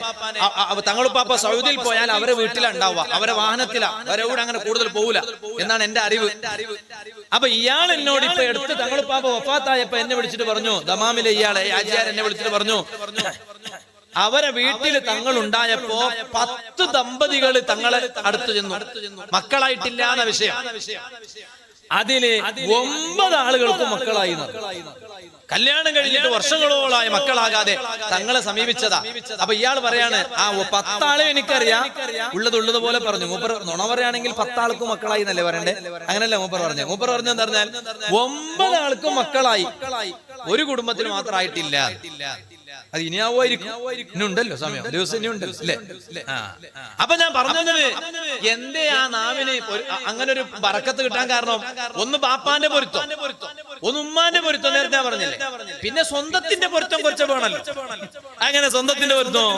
തങ്ങളുപ്പാപ്പ സൗദിയിൽ പോയാൽ അവരെ വീട്ടിലുണ്ടാവുക, അവരെ വാഹനത്തിലാ, അവരെ കൂടെ അങ്ങനെ കൂടുതൽ പോവില്ല എന്നാണ് എന്റെ അറിവ്. അപ്പൊ ഇയാൾ എന്നോട് ഇപ്പൊ എടുത്ത് തങ്ങളുപ്പാപ്പ വഫാത്തായപ്പോ എന്നെ വിളിച്ചിട്ട് പറഞ്ഞു, ദമാമിലെ ഇയാളെ ആജിയാർ എന്നെ വിളിച്ചിട്ട് പറഞ്ഞു, അവരെ വീട്ടിൽ തങ്ങൾ ഉണ്ടായപ്പോ 10 ദമ്പതികൾ തങ്ങളെ അടുത്ത് ചെന്നു, മക്കളായിട്ടില്ലാന്ന വിഷയം. അതില് 9 ആളുകൾക്കും മക്കളായി. കല്യാണം കഴിഞ്ഞിട്ട് വർഷങ്ങളോളായി മക്കളാകാതെ തങ്ങളെ സമീപിച്ചതാ. അപ്പൊ ഇയാൾ പറയാണ്, 10 ആളെ എനിക്കറിയാം, ഉള്ളതുപോലെ പറഞ്ഞു. മൂപ്പർ നുണ പറയുകയാണെങ്കിൽ 10 ആൾക്കും മക്കളായി എന്നല്ലേ പറയണ്ടേ? അങ്ങനല്ല മൂപ്പർ പറഞ്ഞു. മൂപ്പർ പറഞ്ഞെന്ന് പറഞ്ഞാൽ 9 ആൾക്കും മക്കളായി, ഒരു കുടുംബത്തിന് മാത്രമായിട്ടില്ല. അത് ഇനിയാവുമായിരിക്കും, ഇനിയുണ്ടല്ലോ സമയം, ദിവസം ഇനിയുണ്ടല്ലോ അല്ലേ? അപ്പൊ ഞാൻ പറഞ്ഞത്, എന്തേ ആ നാവിന് അങ്ങനെ ഒരു ബറക്കത്ത് കിട്ടാൻ കാരണം? ഒന്ന് ബാപ്പാന്റെ പൊരുത്തം, ഒന്ന് ഉമ്മാന്റെ പൊരുത്തം, നേരത്തെ ഞാൻ പറഞ്ഞില്ലേ. പിന്നെ സ്വന്തത്തിന്റെ പൊരുത്തം കുറച്ച് വേണല്ലോ. അങ്ങനെ സ്വന്തത്തിന്റെ പൊരുത്തം,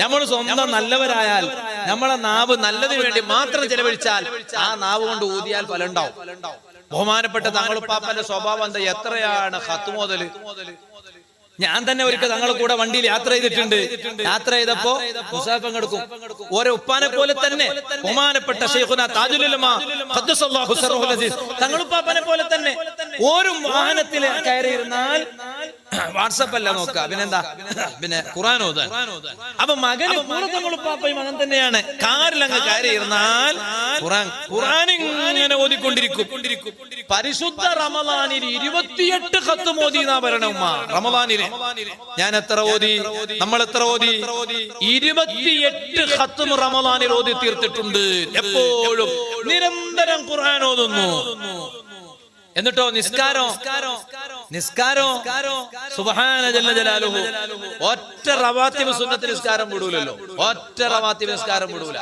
നമ്മൾ സ്വന്തം നല്ലവരായാൽ, നമ്മളെ നാവ് നല്ലതിന് വേണ്ടി മാത്രം ചെലവഴിച്ചാൽ, ആ നാവ് കൊണ്ട് ഊതിയാൽ ഫലം ഉണ്ടാവും. ബഹുമാനപ്പെട്ട തങ്ങളുപ്പാപ്പന്റെ സ്വഭാവം എന്താ? എത്രയാണ് ഖത്മോദല്. ഞാൻ തന്നെ ഒരിക്കൽ തങ്ങളുടെ കൂടെ വണ്ടിയിൽ യാത്ര ചെയ്തിട്ടുണ്ട്. യാത്ര ചെയ്തപ്പോ മുസാഫം എടുക്കും. ഓരോ ഉപ്പാനെ പോലെ തന്നെ ബഹുമാനപ്പെട്ട ശൈഖുനാ താജുൽ ഉലമ ഖദ്ദസല്ലാഹു സിർറഹുൽ അസീസ് തങ്ങളുപ്പാപ്പനെ പോലെ തന്നെ ഓരോ വാഹനത്തിൽ കയറിയിരുന്നാൽ വാട്സപ്പ് അല്ല നോക്കുക, പിന്നെന്താ, പിന്നെ ഖുർആൻ ഓതാൻ. അപ്പൊ മകന് തങ്ങളുപ്പാപ്പയും മകൻ തന്നെയാണ്. കാറിൽ അങ്ങ് കയറിയിരുന്നാൽ ഖുർആൻ ഇങ്ങനെ ഓതിക്കൊണ്ടിരിക്കും. പരിശുദ്ധ റമളാനിൽ 28 ഖത്ം ഓതി എന്നാ പറയണ ഉമ്മ. റമളാനിൽ ഞാൻ എത്ര ഓതി, നമ്മൾ എത്ര ഓതി? 28 ഖത്ം റമളാനിൽ ഓതി തീർത്തിട്ടുണ്ട്. എപ്പോഴും നിരന്തരം ഖുർആൻ ഓതുന്നു. എന്നിട്ടോ നിസ്കാരോ സുബ്ഹാന ജല്ല ജലാലുഹു, ഒറ്റ റവാത്തിബ് സുന്നത്ത് നിസ്കാരം വിടൂലല്ലോ. ഒറ്റ റവാത്തിബ് നിസ്കാരം വിടൂല.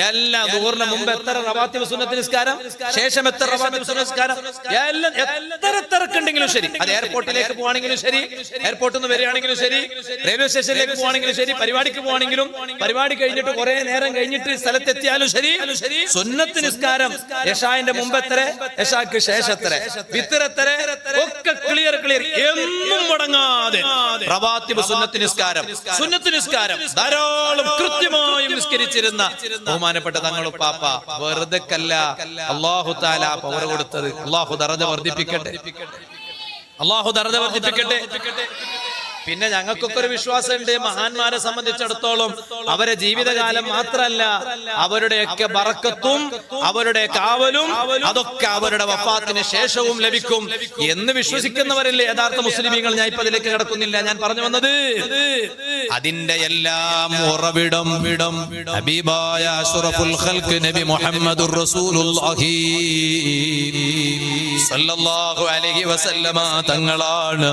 എല്ലാ ദുഹറിന് മുമ്പ് എത്ര റവാത്തിബ് സുന്നത്ത് നിസ്കാരം, ശേഷം എത്ര റവാത്തിബ് സുന്നത്ത് നിസ്കാരം, എല്ലാം എത്ര തിരക്കുണ്ടെങ്കിലും ശരി, അത് എയർപോർട്ടിലേക്ക് പോവാണെങ്കിലും ശരി, എയർപോർട്ടിൽ നിന്ന് വരികയാണെങ്കിലും ശരി, റെയിൽവേ സ്റ്റേഷനിലേക്ക് പോവാണെങ്കിലും ശരി, പരിപാടിക്ക് പോവാണെങ്കിലും, പരിപാടി കഴിഞ്ഞിട്ട് കുറെ നേരം കഴിഞ്ഞിട്ട് സ്ഥലത്തെത്തിയാലും ശരി, സുന്നത്ത് നിസ്കാരം ഇശാഇന്റെ മുമ്പ് എത്ര, ഇശാക്ക് ശേഷം എത്ര, വിത്ർ എത്ര, ഒക്കെ ക്ലിയർ എന്നും മുടങ്ങാതെ റവാത്തിബ് സുന്നത്ത് നിസ്കാരം ധാരാളം കൃത്യമായും നിസ്കരിച്ചിരുന്ന ബഹുമാനപ്പെട്ട തങ്ങളുപ്പാപ്പ. വെറുതെ കല്ല, അല്ലാഹു തആല പവർ കൊടുത്തത്. അല്ലാഹു ദറജ വർദ്ധിപ്പിക്കട്ടെ. പിന്നെ ഞങ്ങൾക്കൊക്കെ ഒരു വിശ്വാസമുണ്ട്, മഹാന്മാരെ സംബന്ധിച്ചിടത്തോളം അവരെ ജീവിതകാലം മാത്രമല്ല, അവരുടെയൊക്കെ ബറക്കത്തും അവരുടെ കാവലും അതൊക്കെ അവരുടെ വഫാത്തിന് ശേഷവും ലഭിക്കും എന്ന് വിശ്വസിക്കുന്നവരല്ലേ യഥാർത്ഥ മുസ്ലിമീങ്ങൾ. ഞാൻ ഇപ്പൊ അതിലേക്ക് കിടക്കുന്നില്ല. ഞാൻ പറഞ്ഞു വന്നത്, അതിന്റെ എല്ലാം ഉറവിടം ഹബീബായ അഷ്റഫുൽ ഖൽഖ് നബി മുഹമ്മദുർ റസൂലുള്ളാഹി സ്വല്ലല്ലാഹു അലൈഹി വസല്ലമ തങ്ങളാണ്.